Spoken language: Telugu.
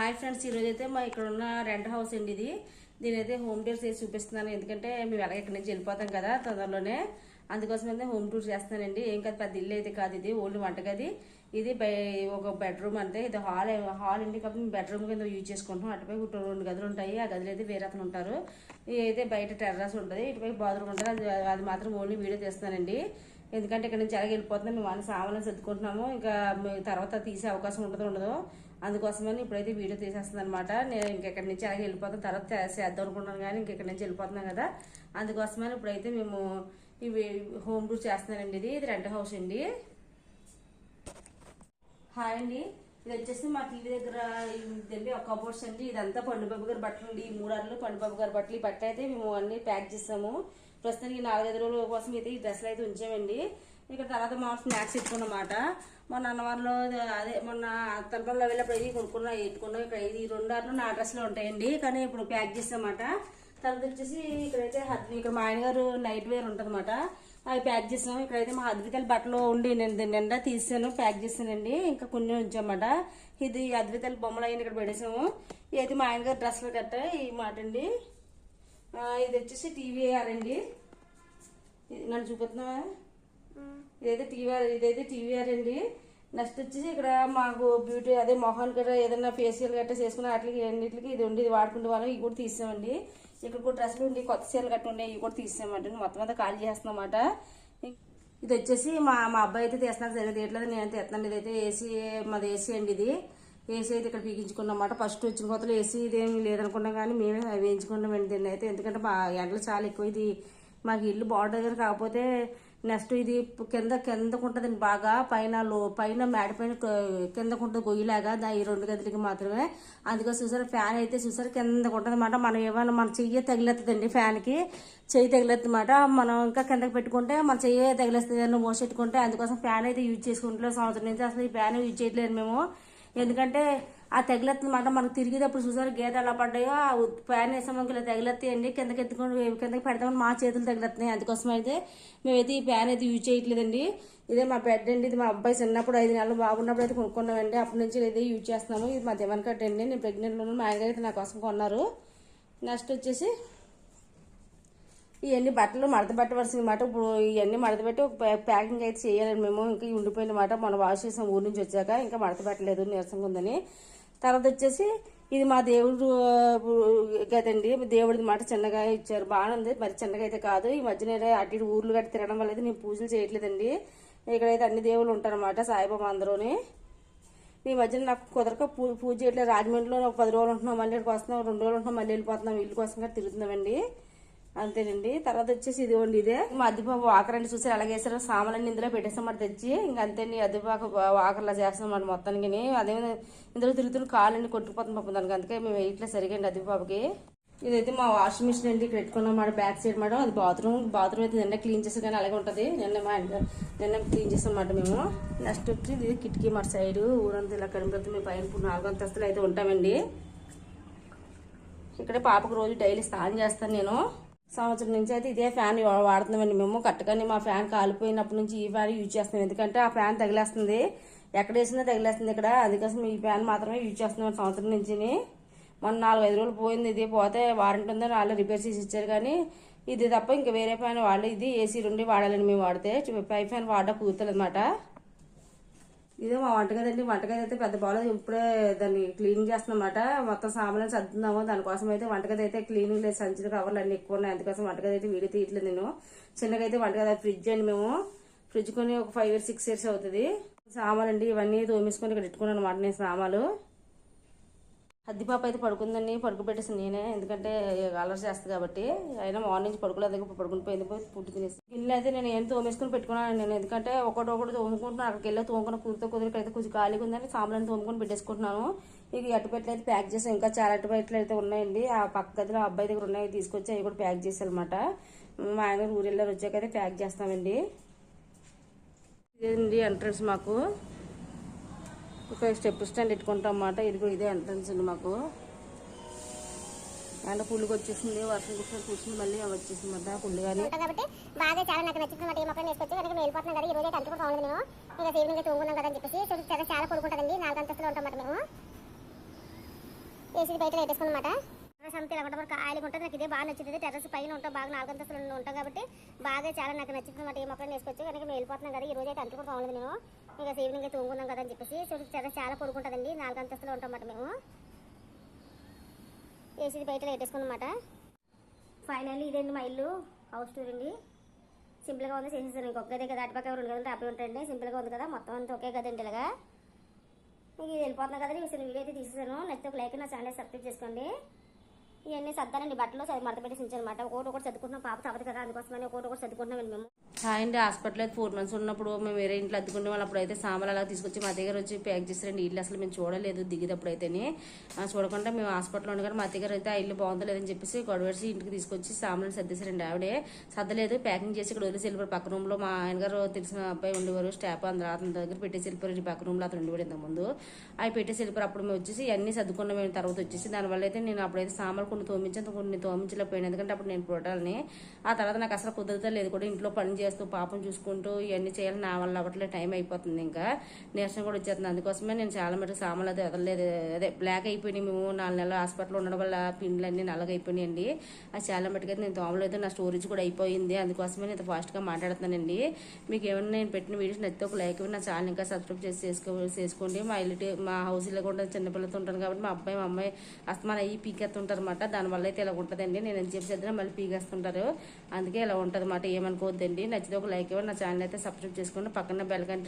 హాయ్ ఫ్రెండ్స్, ఈరోజు అయితే మా ఇక్కడ ఉన్న రెంట్ హౌస్ అండి ఇది. దీనైతే హోమ్ టూర్స్ చేసి చూపిస్తున్నాను. ఎందుకంటే మేము ఎలాగ ఇక్కడి నుంచి వెళ్ళిపోతాం కదా తొందరలోనే, అందుకోసం అయితే హోమ్ టూర్ చేస్తున్నానండి. ఏం కాదు, పెద్ద ఇల్లు అయితే కాదు, ఇది ఓన్లీ వంటగది. ఇది ఒక బెడ్రూమ్ అంతే. ఇది హాల్ అండి, కాబట్టి మేము బెడ్రూమ్ కింద యూజ్ చేసుకుంటాం. అటుపై 2 గదులు ఉంటాయి, ఆ గదులు అయితే వేరే అతను ఉంటారు. ఇది అయితే బయట టెర్రస్ ఉంటుంది, ఇటుపై బాత్రూమ్ ఉంటుంది. అది మాత్రం ఓన్లీ వీడియో తీస్తున్నానండి. ఎందుకంటే ఇక్కడ నుంచి ఎలాగ వెళ్ళిపోతున్నాం, మేము అన్ని సామాన్లు సర్దుకుంటున్నాము. ఇంకా తర్వాత తీసే అవకాశం ఉండదు. అందుకోసమని ఇప్పుడైతే వీడియో తీసేస్తుంది అనమాట. నేను ఇంకెక్కడి నుంచి అలాగే వెళ్ళిపోతాను, తర్వాత చేద్దాం అనుకుంటున్నాను, కానీ ఇంకెక్కడి నుంచి వెళ్ళిపోతున్నాం కదా, అందుకోసమని ఇప్పుడైతే మేము ఇవి హోమ్ టూర్ చేస్తున్నానండి. ఇది రెంట్ హౌస్ అండి. హాయ్ అండి, ఇది వచ్చేసి మా టీవీ దగ్గర ఇదండి ఒక కబోర్డ్స్ అండి. ఇదంతా పండుబాబు గారి బట్టలు అండి. ఈ 3 అరలు పండుబాబు గారి బట్టలు. ఈ బట్ట అయితే మేము అన్ని ప్యాక్ చేసాము. ప్రస్తుతానికి 4-5 రోజుల కోసం అయితే ఈ డ్రెస్సులు అయితే ఉంచామండి. ఇక్కడ తర్వాత మా స్నాక్స్ ఇట్టుకున్నమాట. మొన్న అన్నవరంలో మొన్న తనపల్లిలో వెళ్ళినప్పుడు ఇది ఎట్టుకున్నాం. ఇక్కడ ఇది 2 అరలు నా డ్రెస్సులు ఉంటాయండి, కానీ ఇప్పుడు ప్యాక్ చేసామన్నమాట. తర్వాత వచ్చేసి ఇక్కడైతే ఇక్కడ మా ఆయన గారు నైట్ వేర్ ఉంటుందన్నమాట, అవి ప్యాక్ చేసాం. ఇక్కడైతే మా అద్వితాల బట్టలు ఉండి నేను నిండా తీసాను, ప్యాక్ చేసానండి. ఇంకా కొన్ని ఉంచామన్నమాట. ఇది అద్వితాల బొమ్మలు అయిన ఇక్కడ పెట్టేసాము. ఇదైతే మా ఆయన గారు డ్రెస్సులు కట్ట ఈ మాట అండి. ఇది వచ్చేసి టీవీఆర్ అండి. నన్ను చూపుతున్నా, ఇదైతే టీవీఆర్ అండి. నెక్స్ట్ వచ్చేసి ఇక్కడ మాకు బ్యూటీ అదే మొహాన్ గట్రా ఏదైనా ఫేషియల్ గట్రా చేసుకున్న వాటికి అన్నింటికి ఇది ఉండి ఇది వాడుకుంటే వాళ్ళం. ఇవి కూడా తీసామండి. ఇక్కడ కూడా డ్రెస్సులు ఉండి కొత్త చీరలు గట్రా ఉండే, ఇవి కూడా తీసామండి. మొత్తం అంతా ఖాళీ చేస్తున్నామాట. ఇది వచ్చేసి మా అబ్బాయి అయితే తీస్తున్నారు, సరిగ్గా తీయట్లేదు, నేను తీస్తున్నాను. ఇదైతే మాది ఏసీ అండి. ఇది ఏసీ అయితే ఇక్కడ పీకించుకున్నమాట. ఫస్ట్ వచ్చిన కొత్తలో ఏసీ ఇదేమి లేదనుకున్నాం, కానీ మేమే వేయించుకున్నామండి దీన్ని అయితే. ఎందుకంటే ఎండలు చాలా ఎక్కువ. ఇది మాకు ఇల్లు బార్డర్ దగ్గర కాకపోతే నెక్స్ట్ ఇది కిందకు ఉంటుందండి బాగా. పైన మేడ పైన కిందకు ఉంటుంది గొయ్యిలాగా, ఈ 2 గదులకి మాత్రమే. అందుకని చూసారు ఫ్యాన్ అయితే చూసారు కిందకు ఉంటుంది అన్నమాట. మనం ఏమైనా మన చెయ్యి తగిలేస్తుందండి, ఫ్యాన్కి చెయ్యి తగిలేదన్నమాట. మనం ఇంకా కిందకి పెట్టుకుంటే మన చెయ్యి తగిలేస్తుంది అని మోసెట్టుకుంటే. అందుకోసం ఫ్యాన్ అయితే యూజ్ చేసుకుంటలేదు. సంవత్సరం నుంచి అసలు ఈ ఫ్యాన్ యూజ్ చేయట్లేదు మేము. ఎందుకంటే ఆ తగిలెత్తమాట మనకు తిరిగేటప్పుడు చూసారు గీత ఎలా పడ్డాయో, ఆ ఫ్యాన్ వేసామనుకో ఇలా తగిలెత్తాయండి. కిందకి పెడతామని మా చేతులు తగిలెత్తున్నాయి. అందుకోసం అయితే మేమైతే ఈ ఫ్యాన్ అయితే యూజ్ చేయట్లేదండి. ఇదే మా బెడ్ అండి. ఇది మా అబ్బాయి చిన్నప్పుడు 5 నెలలు బాగున్నప్పుడు అయితే కొనుక్కున్నామండి. అప్పటి నుంచి ఇదే యూజ్ చేస్తున్నాము. ఇది మా దివన్ కట్ అండి. నేను ప్రెగ్నెంట్లో మా ఆయన అయితే నా కోసం కొన్నారు. నెక్స్ట్ వచ్చేసి ఇవన్నీ బట్టలు మడత పెట్టవలసిన మాట. ఇప్పుడు ఇవన్నీ మడత పెట్టి ప్యాకింగ్ అయితే చేయాలండి మేము. ఇంకా ఉండిపోయిన మాట మనం వాష్ చేసాం ఊరి నుంచి వచ్చాక, ఇంకా మడత పెట్టలేదు నీరసంగా ఉందని. తర్వాత వచ్చేసి ఇది మా దేవుడు గదండి. దేవుడిది మాట చిన్నగా ఇచ్చారు, బాగానే ఉంది. మరి చిన్నగా అయితే కాదు. ఈ మధ్యన అటు ఇటు ఊర్లు గట్టి తిరగడం వల్ల అయితే నేను పూజలు చేయట్లేదండి. ఇక్కడైతే అన్ని దేవుళ్ళు ఉంటారన్నమాట, సాయిబాబా అందరూని. ఈ మధ్యన నాకు కుదరక పూజ చేయట్లేదు. రాజమండ్రిలో ఒక 10 రోజులు ఉంటున్నాం, మళ్ళీ ఇక్కడికి వస్తున్నాం. 2 రోజులు ఉంటున్నాం, మళ్ళీ వెళ్ళిపోతున్నాం. ఇల్లు కోసం తిరుగుతున్నామండి, అంతేనండి. తర్వాత వచ్చేసి ఇదిగోండి, ఇదే మా అద్దెపాకు వాకరండి. చూసారు అలాగే వేసారు. సామాన్లన్నీ ఇందులో పెట్టేస్తామాట తెచ్చి. ఇంకా అంతేండి, అద్దెపాకు వాకర్లా చేస్తామాట మొత్తానికి. అదే ఇందులో తిరుగుతున్న కాళ్ళని కొట్టుకుపోతుంది పాపం దానికి. అందుకే మేము వేయట్లేదు సరిగా అండి అద్దెపాపుకి. ఇదైతే మా వాషింగ్ మిషన్ అండి. ఇక్కడ పెట్టుకున్నాం బ్యాక్ సైడ్ మేడం. అది బాత్రూమ్ అయితే నిన్న క్లీన్ చేస్తే కానీ అలాగే ఉంటుంది. నిన్న క్లీన్ చేస్తాం అన్నమాట మేము. నెక్స్ట్ వచ్చి ఇది కిటికీ మాట సైడ్ ఊరంతా ఇలా కనిపిస్తుంది. మేము పైన 4 అంతస్తులు అయితే ఉంటామండి. ఇక్కడ పాపకు రోజు డైలీ స్నానం చేస్తాను నేను. సంవత్సరం నుంచి అయితే ఇదే ఫ్యాన్ వాడుతున్నామండి మేము. కరెక్ట్గానే మా ఫ్యాన్ కాలిపోయినప్పటి నుంచి ఈ ఫ్యాన్ యూజ్ చేస్తున్నాం. ఎందుకంటే ఆ ఫ్యాన్ తగిలేస్తుంది, ఎక్కడ వేసినా తగిలేస్తుంది ఇక్కడ. అందుకోసం ఈ ఫ్యాన్ మాత్రమే యూజ్ చేస్తున్నాం సంవత్సరం నుంచి. మొన్న 4-5 రోజులు పోయింది. ఇది పోతే వారంటీ ఉందని వాళ్ళు రిపేర్ చేసి ఇచ్చారు, కానీ ఇది తప్ప ఇంకా వేరే ఫ్యాన్ వాళ్ళు ఇది ఏసీ 2 వాడాలని మేము వాడితే పై ఫ్యాన్ వాడ కుదురుతుంది అనమాట. ఇదే మా వంటగది అండి. వంటగది అయితే పెద్ద బాగాలేదు, ఇప్పుడే దాన్ని క్లీన్ చేస్తున్నమాట. మొత్తం సామాన్లు సర్దుతున్నాము. దానికోసం అయితే వంటగది అయితే క్లీనింగ్ లేదు, సంచులు కవర్లు అన్ని ఎక్కువ ఉన్నాయి. అందుకోసం వంటగది అయితే వీడియో తీయట్లేదు నేను. చిన్నగా అయితే వంటగది ఫ్రిడ్జ్ అండి. మేము ఫ్రిడ్జ్ కొని ఒక 5-6 years అవుతుంది. సామాన్లు అండి ఇవన్నీ తోమేసుకొని ఇక్కడ పెట్టుకున్నాను అనమాట నేను సామాన్లు. అద్దిపాప అయితే పడుకుందండి, పడుకోబెట్టేసి నేనే. ఎందుకంటే అలర్ట్ చేస్తుంది కాబట్టి. అయినా మార్నింగ్ నుంచి పడుకోలేదు, పడుకుని పోయింది, పుట్టి తినేసి. ఇల్లు అయితే నేను ఏం తోమేసుకుని పెట్టుకున్నాను నేను. ఎందుకంటే ఒకటి తోముకుంటున్నాను. అక్కడికి వెళ్ళి తోముకున్న కుదిరికైతే కొంచెం ఖాళీగా ఉందని సామాన్లు తోముకొని పెట్టేసుకుంటున్నాను. ఇక అట్టుపెట్లు అయితే ప్యాక్ చేసాం. ఇంకా చాలా అట్టుపెట్లు అయితే ఉన్నాయండి. ఆ పక్క గదిలో అబ్బాయి దగ్గర ఉన్నాయి, తీసుకొచ్చి అవి కూడా ప్యాక్ చేశారనమాట. మా ఆయన ఊరు వెళ్ళారు, వచ్చాకైతే ప్యాక్ చేస్తామండి. ఇదేండి ఎంట్రన్స్ మాకు. ఒక స్టెప్ స్టాండ్ పెట్టుకుంటాం అన్నమాట. ఇది కూడా ఇదే ఎంట్రన్స్ అండి మాకు. అండ్ పుల్లుగా వచ్చేసింది, వర్షం కూర్చొని మళ్ళీ వచ్చేసింది అన్నమాట పుల్లు. కానీ కాబట్టి బాగా చాలా నాకు నచ్చింది మాట. ఈ మొక్కలు వేసుకొచ్చి కనుక వెళ్ళిపోతున్నాం కదా. ఈ రోజు అయితే అంత కూడా బాగుంది. మేము ఇక సేవింగ్ తోముకున్నాం కదా అని చెప్పేసి చాలా కొడుకుంటుందండి. 4 అంతస్తులు ఉంటాం మాట మేము. వేసి బయట పెట్టేసుకున్నమాట. టెర్రస్ అంతా ఇలా ఉంటాం, ఖాళీగా ఉంటుంది. నాకు ఇదే బాగా నచ్చింది. టెర్రస్ పైన ఉంటాం, బాగా 4 అంతస్తులు ఉంటాం కాబట్టి బాగా చాలా నాకు నచ్చింది అనమాట. ఏ మొక్కలు వేసుకోవచ్చు. కనుక మేము వెళ్ళిపోతున్నాం కదా, ఈ రోజు అయితే అంట్లు కూడా బాగుంది. మేము ఇంకా ఈవినింగ్ అయితే తూంగున్నాం కదా అని చెప్పేసి టెర్రస్ చాలా పొడుగుంటుందండి. 4 అంతస్తులు ఉంటాం అన్నమాట. మేము వేసి బయట పెట్టేసుకున్నమాట. ఫైనల్లీ ఇదండి మా ఇల్లు, హౌస్ టూర్ అండి. సింపుల్గా ఉంది, చేసేసాను. ఇంకొక గదే కదా, అటుపక్క 2 గదులు టాపీ ఉంటాయండి. సింపుల్గా ఉంది కదా, మొత్తం అంతా ఒకే గదండి. ఇలాగా మీకు ఇది వెళ్ళిపోతున్నా కదండి. మీకు వీడియో అయితే తీసేసాను. నెక్స్ట్ ఒక లైక్, నా ఛానల్ సబ్స్క్రైబ్ చేసుకోండి. ఇవన్నీ సర్దానండి, బట్టలు మడత పెట్టి ఉంచానమాట. ఒకటి చదువుకుంటున్నాం, పాప తప్పదు కదా, అందుకోసమని ఒకటి చదువుకుంటున్నామండి మేము. అండి హాస్పిటల్ అయితే 4 months ఉన్నప్పుడు మేము వేరే ఇంట్లో అద్దుకునే వాళ్ళు, అప్పుడు అయితే సామాన్లు అలా తీసుకొచ్చి మా దగ్గర వచ్చి ప్యాక్ చేస్తారండి. ఇల్లు అసలు మేము చూడలేదు దిగేటప్పుడు అయితేనే, చూడకుండా మేము హాస్పిటల్లో ఉండగానే మా దగ్గర అయితే ఆ ఇల్లు బాగుందలేదని చెప్పేసి గొడవేసి ఇంటికి తీసుకొచ్చి సామాన్లు సర్దేశారండి. ఆవిడే సర్దలేదు, ప్యాకింగ్ చేసి ఇక్కడ వదిలేసి వెళ్ళిపోయారు. పక్క రూమ్లో మా ఆయన గారు తెలిసిన అబ్బాయి ఉండేవారు, స్టాఫ్ అందరూ అతని దగ్గర పెట్టేసి వెళ్ళిపోయారు. పక్క రూమ్లో అతను ఉండేవాడు ఇంతకుముందు. అవి పెట్టేసి వెళ్ళిపోయారు. అప్పుడు మేము వచ్చేసి అన్ని సర్దుకున్నాం. మేము తర్వాత వచ్చేసి దానివల్ల అయితే నేను అప్పుడైతే సామాన్లు కొన్ని తోమించాను, కొన్ని తోమించలేకపోయాను. ఎందుకంటే అప్పుడు నేను పుట్టాలని, ఆ తర్వాత నాకు అసలు కుదరతా లేదు కూడా. ఇంట్లో పని చేస్తూ పాపం చూసుకుంటూ ఇవన్నీ చేయాలి, నా వల్ల అవ్వట్లేదు, టైం అయిపోతుంది. ఇంకా నీరసం కూడా వచ్చేస్తుంది. అందుకోసమే నేను చాలా మటుకు సామాన్లు అది వదలలేదు. అదే బ్లాక్ అయిపోయినాయి. మేము 4 నెలలు హాస్పిటల్లో ఉండడం వల్ల పిండ్లు అన్నీ నల్లగా అయిపోయినాయండి. అది చాలా మటుకు అయితే నేను తోమలేదు. నా స్టోరేజ్ కూడా అయిపోయింది. అందుకోసమే నేను ఫాస్ట్గా మాట్లాడుతున్నానండి. మీకు ఏమన్నా నేను పెట్టిన వీడియోస్ నచ్చితే ఒక లైక్, నా ఛానల్ ఇంకా సబ్స్క్రైబ్ చేసుకోండి. మా హౌస్ ఇలా కూడా చిన్నపిల్లలతో ఉంటాను కాబట్టి మా అబ్బాయి మా అమ్మాయి అస్తమానం అయ్యి పీకేస్తుంటారు అనమాట. దానివల్ల అయితే ఇలా ఉంటుందండి. నేను ఎంత చెప్పేది మళ్ళీ పీకేస్తుంటారు, అందుకే ఇలా ఉంటుంది అన్నమాట. ఏమనుకోవద్దండి. నచ్చితే ఒక లైక్ ఇవ్వండి, నా ఛానల్ అయితే సబ్స్క్రైబ్ చేసుకోండి. పక్కన బెల్ గంట